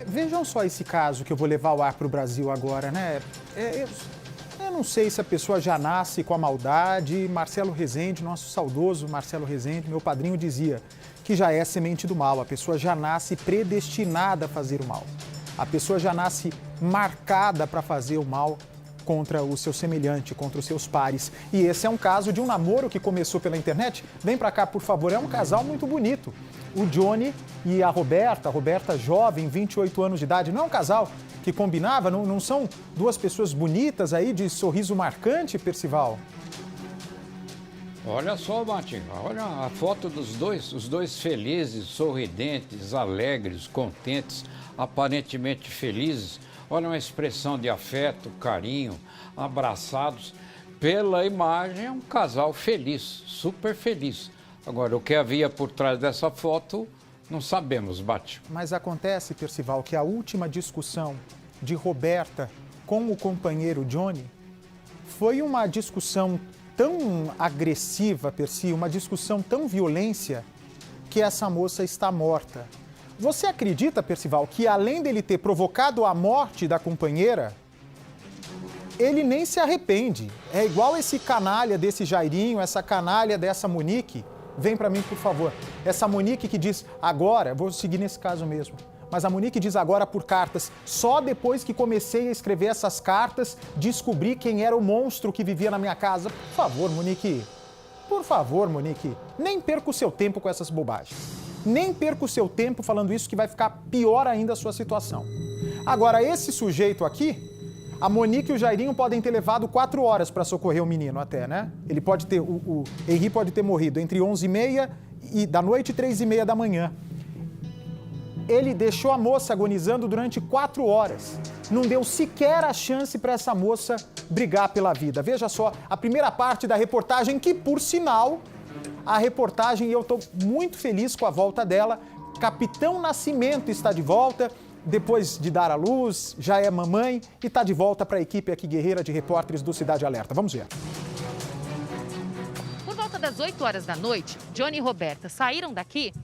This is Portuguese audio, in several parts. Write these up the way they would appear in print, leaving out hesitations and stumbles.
Vejam só esse caso que eu vou levar ao ar para o Brasil agora, né? Eu não sei se a pessoa já nasce com a maldade. Marcelo Rezende, nosso saudoso Marcelo Rezende, meu padrinho, dizia que já é semente do mal. A pessoa já nasce predestinada a fazer o mal. A pessoa já nasce marcada para fazer o mal contra o seu semelhante, contra os seus pares. E esse é um caso de um namoro que começou pela internet. Vem para cá, por favor. É um casal muito bonito. O Johnny e a Roberta jovem, 28 anos de idade. Não é um casal que combinava? Não são duas pessoas bonitas aí, de sorriso marcante, Percival? Olha só, Martim, olha a foto dos dois, os dois felizes, sorridentes, alegres, contentes, aparentemente felizes. Olha uma expressão de afeto, carinho, abraçados. Pela imagem, é um casal feliz, super feliz. Agora, o que havia por trás dessa foto, não sabemos, Bate. Mas acontece, Percival, que a última discussão de Roberta com o companheiro Johnny foi uma discussão tão agressiva, Percy, uma discussão tão violenta, que essa moça está morta. Você acredita, Percival, que além dele ter provocado a morte da companheira, ele nem se arrepende? É igual esse canalha desse Jairinho, essa canalha dessa Monique. Vem para mim, por favor. Essa Monique que diz agora, vou seguir nesse caso mesmo, mas a Monique diz agora por cartas. Só depois que comecei a escrever essas cartas, descobri quem era o monstro que vivia na minha casa. Por favor, Monique. Por favor, Monique. Nem perca o seu tempo com essas bobagens. Nem perca o seu tempo falando isso, que vai ficar pior ainda a sua situação. Agora, esse sujeito aqui, a Monique e o Jairinho podem ter levado 4 horas para socorrer o menino até, né? Ele pode ter, o Henri pode ter morrido entre 11h30 da noite e 3h30 da manhã. Ele deixou a moça agonizando durante 4 horas. Não deu sequer a chance para essa moça brigar pela vida. Veja só, a primeira parte da reportagem, que por sinal, a reportagem, e eu estou muito feliz com a volta dela. Capitão Nascimento está de volta, depois de dar à luz, já é mamãe e está de volta para a equipe aqui guerreira de repórteres do Cidade Alerta. Vamos ver. Por volta das 8 horas da noite, Johnny e Roberta saíram daqui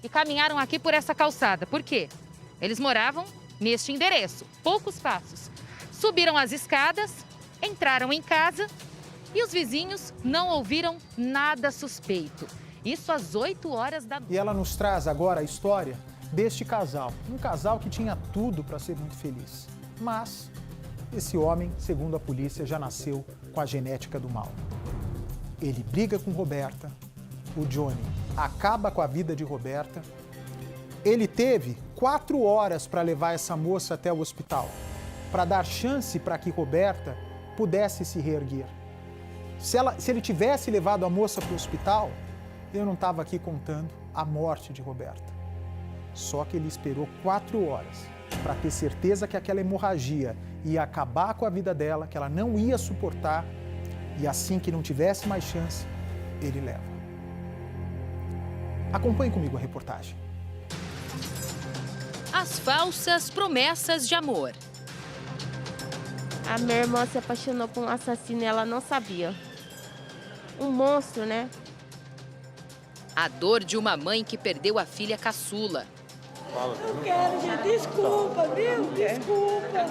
e caminharam aqui por essa calçada. Por quê? Eles moravam neste endereço, poucos passos. Subiram as escadas, entraram em casa e os vizinhos não ouviram nada suspeito. Isso às 8 horas da noite. E ela nos traz agora a história deste casal. Um casal que tinha tudo para ser muito feliz. Mas esse homem, segundo a polícia, já nasceu com a genética do mal. Ele briga com Roberta, o Johnny acaba com a vida de Roberta. Ele teve 4 horas para levar essa moça até o hospital, para dar chance para que Roberta pudesse se reerguer. Se ele tivesse levado a moça para o hospital, eu não estava aqui contando a morte de Roberta. Só que ele esperou 4 horas para ter certeza que aquela hemorragia ia acabar com a vida dela, que ela não ia suportar, e assim que não tivesse mais chance, ele leva. Acompanhe comigo a reportagem. As falsas promessas de amor. A minha irmã se apaixonou por um assassino e ela não sabia. Um monstro, né? A dor de uma mãe que perdeu a filha caçula. Não quero, gente. Desculpa, viu? Desculpa.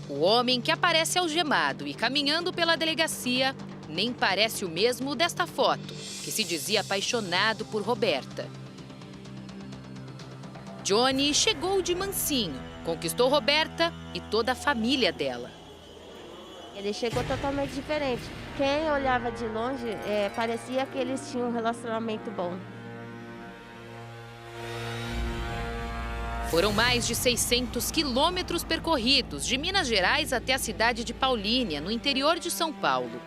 O homem que aparece algemado e caminhando pela delegacia nem parece o mesmo desta foto, que se dizia apaixonado por Roberta. Johnny chegou de mansinho, conquistou Roberta e toda a família dela. Ele chegou totalmente diferente. Quem olhava de longe, parecia que eles tinham um relacionamento bom. Foram mais de 600 quilômetros percorridos, de Minas Gerais até a cidade de Paulínia, no interior de São Paulo.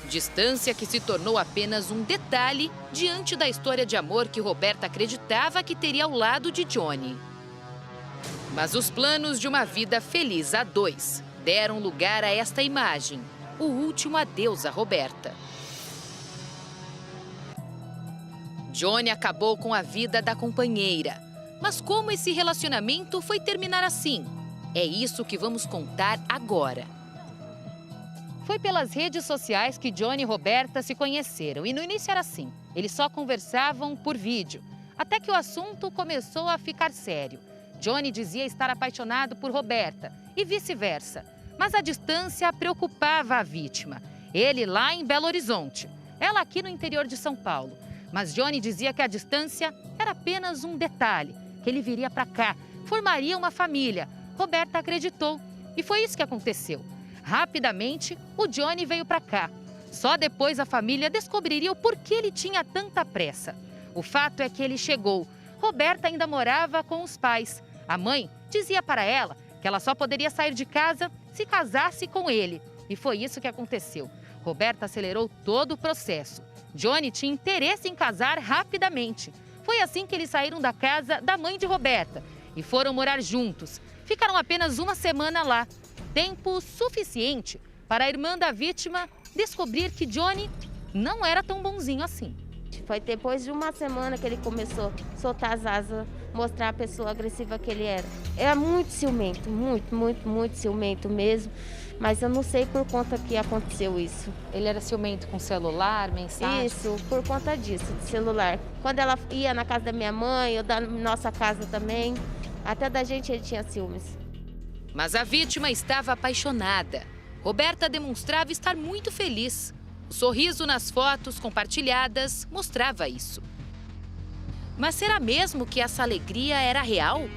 Distância que se tornou apenas um detalhe diante da história de amor que Roberta acreditava que teria ao lado de Johnny. Mas os planos de uma vida feliz a dois deram lugar a esta imagem, o último adeus a Roberta. Johnny acabou com a vida da companheira. Mas como esse relacionamento foi terminar assim? É isso que vamos contar agora. Foi pelas redes sociais que Johnny e Roberta se conheceram e no início era assim, eles só conversavam por vídeo, até que o assunto começou a ficar sério. Johnny dizia estar apaixonado por Roberta e vice-versa, mas a distância preocupava a vítima. Ele lá em Belo Horizonte, ela aqui no interior de São Paulo. Mas Johnny dizia que a distância era apenas um detalhe, que ele viria para cá, formaria uma família. Roberta acreditou e foi isso que aconteceu. Rapidamente, o Johnny veio para cá. Só depois a família descobriria o porquê ele tinha tanta pressa. O fato é que ele chegou. Roberta ainda morava com os pais. A mãe dizia para ela que ela só poderia sair de casa se casasse com ele. E foi isso que aconteceu. Roberta acelerou todo o processo. Johnny tinha interesse em casar rapidamente. Foi assim que eles saíram da casa da mãe de Roberta e foram morar juntos. Ficaram apenas uma semana lá. Tempo suficiente para a irmã da vítima descobrir que Johnny não era tão bonzinho assim. Foi depois de uma semana que ele começou a soltar as asas, mostrar a pessoa agressiva que ele era. Era muito ciumento, muito ciumento mesmo. Mas eu não sei por conta que aconteceu isso. Ele era ciumento com celular, mensagem? Isso, por conta disso, de celular. Quando ela ia na casa da minha mãe, ou da nossa casa também, até da gente ele tinha ciúmes. Mas a vítima estava apaixonada. Roberta demonstrava estar muito feliz. O sorriso nas fotos compartilhadas mostrava isso. Mas será mesmo que essa alegria era real?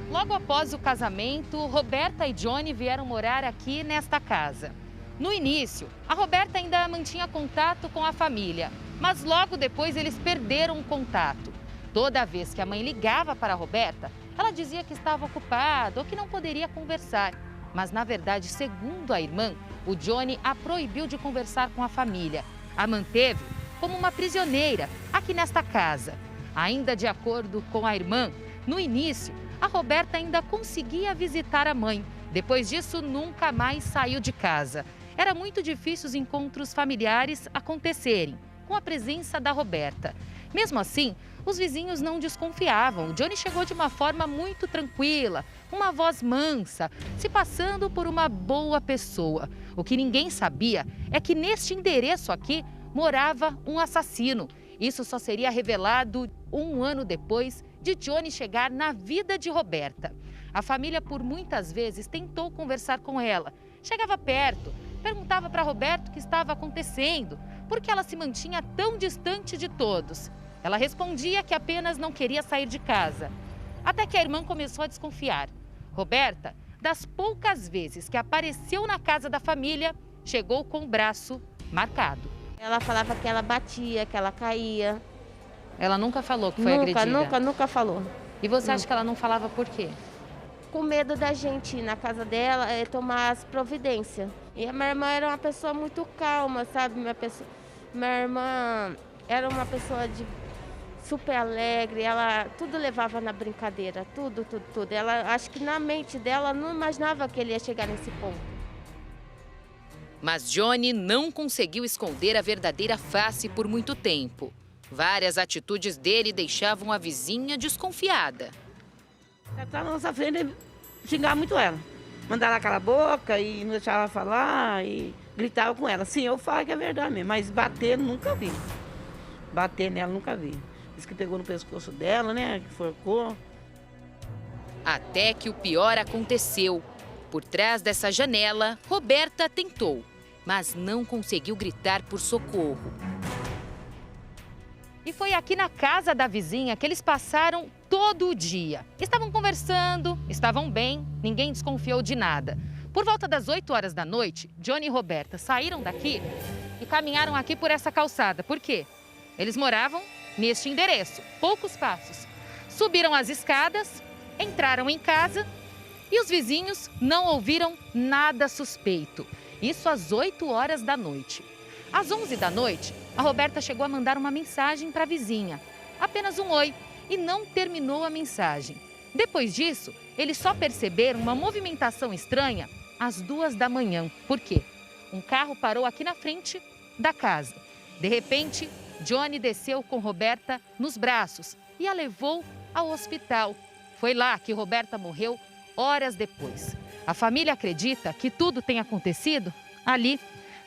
Logo após o casamento, Roberta e Johnny vieram morar aqui nesta casa. No início, a Roberta ainda mantinha contato com a família, mas logo depois eles perderam o contato. Toda vez que a mãe ligava para a Roberta, ela dizia que estava ocupada ou que não poderia conversar. Mas, na verdade, segundo a irmã, o Johnny a proibiu de conversar com a família. A manteve como uma prisioneira aqui nesta casa. Ainda de acordo com a irmã, no início, a Roberta ainda conseguia visitar a mãe. Depois disso, nunca mais saiu de casa. Era muito difícil os encontros familiares acontecerem com a presença da Roberta. Mesmo assim, os vizinhos não desconfiavam. O Johnny chegou de uma forma muito tranquila, uma voz mansa, se passando por uma boa pessoa. O que ninguém sabia é que neste endereço aqui morava um assassino. Isso só seria revelado um ano depois de Johnny chegar na vida de Roberta. A família por muitas vezes tentou conversar com ela. Chegava perto, perguntava para Roberta o que estava acontecendo, porque ela se mantinha tão distante de todos. Ela respondia que apenas não queria sair de casa. Até que a irmã começou a desconfiar. Roberta, das poucas vezes que apareceu na casa da família, chegou com o braço marcado. Ela falava que ela batia, que ela caía. Ela nunca falou que foi agredida? Nunca falou. E você acha que ela não falava por quê? Com medo da gente ir na casa dela, tomar as providências. E a minha irmã era uma pessoa muito calma, sabe? Minha irmã era uma pessoa super alegre, ela tudo levava na brincadeira, tudo. Ela, acho que na mente dela não imaginava que ele ia chegar nesse ponto. Mas Johnny não conseguiu esconder a verdadeira face por muito tempo. Várias atitudes dele deixavam a vizinha desconfiada. Ela estava na nossa frente e xingava muito ela. Mandava ela calar a boca e não deixava ela falar e gritava com ela. Sim, eu falo que é verdade mesmo, mas bater nunca vi. Bater nela nunca vi. Diz que pegou no pescoço dela, né, que forcou. Até que o pior aconteceu. Por trás dessa janela, Roberta tentou, mas não conseguiu gritar por socorro. E foi aqui na casa da vizinha que eles passaram todo o dia. Estavam conversando, estavam bem, ninguém desconfiou de nada. Por volta das 8 horas da noite, Johnny e Roberta saíram daqui e caminharam aqui por essa calçada. Por quê? Eles moravam neste endereço, poucos passos. Subiram as escadas, entraram em casa e os vizinhos não ouviram nada suspeito. Isso às 8 horas da noite. Às 11 da noite, a Roberta chegou a mandar uma mensagem para a vizinha. Apenas um oi, e não terminou a mensagem. Depois disso, eles só perceberam uma movimentação estranha às 2 da manhã. Por quê? Um carro parou aqui na frente da casa. De repente, Johnny desceu com Roberta nos braços e a levou ao hospital. Foi lá que Roberta morreu horas depois. A família acredita que tudo tenha acontecido ali,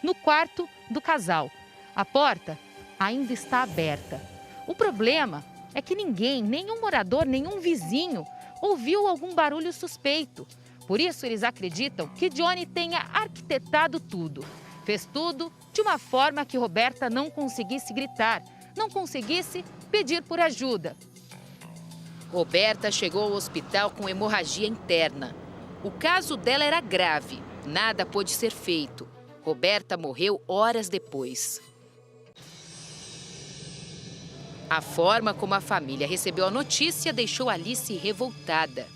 no quarto do casal. A porta ainda está aberta. O problema é que ninguém, nenhum morador, nenhum vizinho, ouviu algum barulho suspeito. Por isso, eles acreditam que Johnny tenha arquitetado tudo. Fez tudo de uma forma que Roberta não conseguisse gritar, não conseguisse pedir por ajuda. Roberta chegou ao hospital com hemorragia interna. O caso dela era grave, nada pôde ser feito. Roberta morreu horas depois. A forma como a família recebeu a notícia deixou Alice revoltada.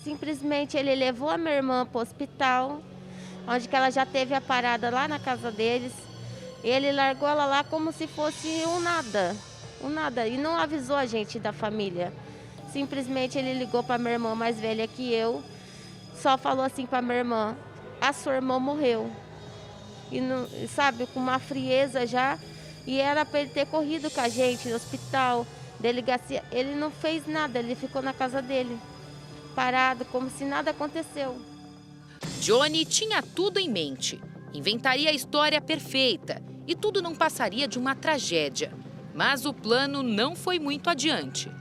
Simplesmente ele levou a minha irmã para o hospital, onde que ela já teve a parada lá na casa deles. Ele largou ela lá como se fosse um nada, e não avisou a gente da família. Simplesmente ele ligou para minha irmã mais velha que eu, só falou assim para minha irmã: a sua irmã morreu. E não, sabe, com uma frieza já, e era para ele ter corrido com a gente no hospital, delegacia. Ele não fez nada, ele ficou na casa dele, parado, como se nada aconteceu. Johnny tinha tudo em mente. Inventaria a história perfeita e tudo não passaria de uma tragédia. Mas o plano não foi muito adiante.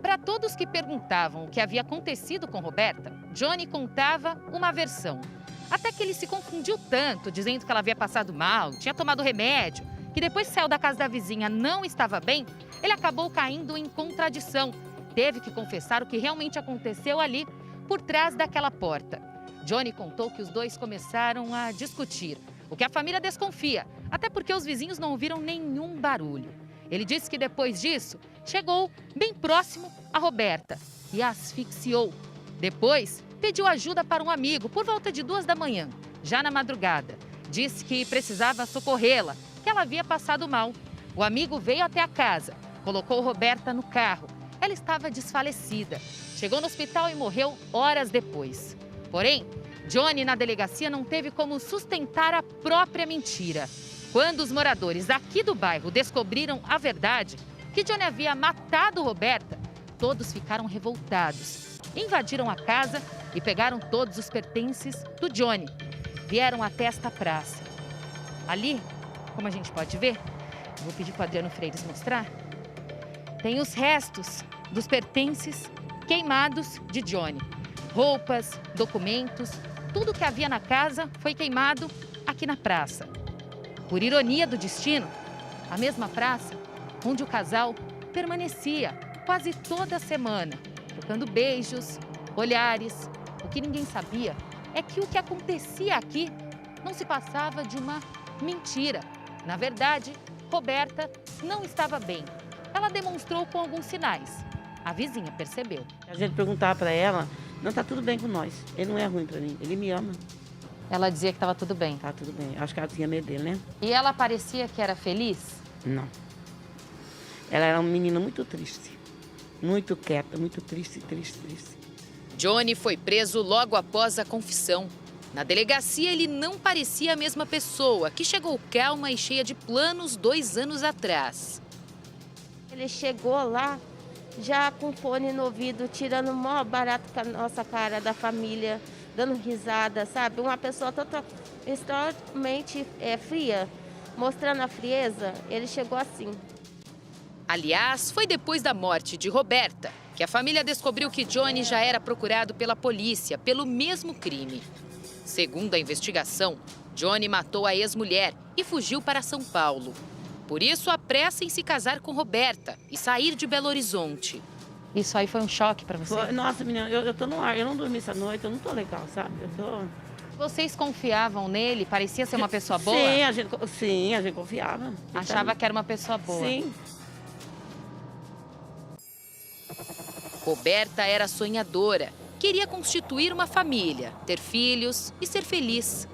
Para todos que perguntavam o que havia acontecido com Roberta, Johnny contava uma versão. Até que ele se confundiu tanto, dizendo que ela havia passado mal, tinha tomado remédio, que depois que saiu da casa da vizinha não estava bem, ele acabou caindo em contradição. Teve que confessar o que realmente aconteceu ali, por trás daquela porta. Johnny contou que os dois começaram a discutir, o que a família desconfia, até porque os vizinhos não ouviram nenhum barulho. Ele disse que depois disso, chegou bem próximo a Roberta e a asfixiou. Depois, pediu ajuda para um amigo por volta de 2 da manhã, já na madrugada. Disse que precisava socorrê-la, que ela havia passado mal. O amigo veio até a casa, colocou Roberta no carro. Ela estava desfalecida. Chegou no hospital e morreu horas depois. Porém, Johnny na delegacia não teve como sustentar a própria mentira. Quando os moradores aqui do bairro descobriram a verdade, que Johnny havia matado Roberta, todos ficaram revoltados. Invadiram a casa e pegaram todos os pertences do Johnny. Vieram até esta praça. Ali, como a gente pode ver, vou pedir para o Adriano Freires mostrar, tem os restos dos pertences queimados de Johnny. Roupas, documentos, tudo que havia na casa foi queimado aqui na praça. Por ironia do destino, a mesma praça onde o casal permanecia quase toda semana, trocando beijos, olhares. O que ninguém sabia é que o que acontecia aqui não se passava de uma mentira. Na verdade, Roberta não estava bem. Ela demonstrou com alguns sinais. A vizinha percebeu. A gente perguntava para ela: não, tá tudo bem com nós. Ele não é ruim para mim, ele me ama. Ela dizia que estava tudo bem. Tá tudo bem. Acho que ela tinha medo dele, né? E ela parecia que era feliz? Não. Ela era uma menina muito triste. Muito quieta, muito triste. Johnny foi preso logo após a confissão. Na delegacia, ele não parecia a mesma pessoa que chegou calma e cheia de planos 2 anos atrás. Ele chegou lá já com fone no ouvido, tirando o maior barato com a nossa cara da família, dando risada, sabe? Uma pessoa extremamente fria, mostrando a frieza. Ele chegou assim. Aliás, foi depois da morte de Roberta que a família descobriu que Johnny já era procurado pela polícia pelo mesmo crime. Segundo a investigação, Johnny matou a ex-mulher e fugiu para São Paulo. Por isso, apressa em se casar com Roberta e sair de Belo Horizonte. Isso aí foi um choque para você? Nossa, menina, eu tô no ar. Eu não dormi essa noite, eu não tô legal, sabe? Vocês confiavam nele? Parecia ser uma pessoa boa? Sim, a gente confiava. Achava que era uma pessoa boa? Sim. Roberta era sonhadora. Queria constituir uma família, ter filhos e ser feliz.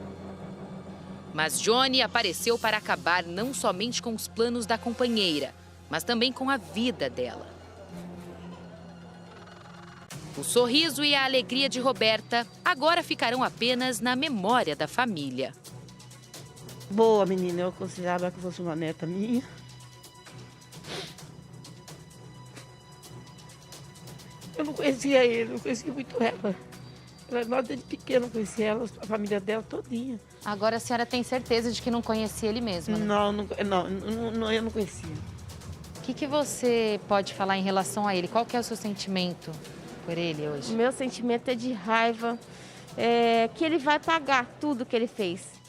Mas Johnny apareceu para acabar não somente com os planos da companheira, mas também com a vida dela. O sorriso e a alegria de Roberta agora ficarão apenas na memória da família. Boa, menina. Eu considerava que fosse uma neta minha. Eu não conhecia ele, eu conhecia muito ela. Nós desde pequeno conheci ela, a família dela todinha. Agora a senhora tem certeza de que não conhecia ele mesmo, né? Não, eu não conhecia. O que você pode falar em relação a ele? Qual que é o seu sentimento por ele hoje? O meu sentimento é de raiva, que ele vai pagar tudo que ele fez.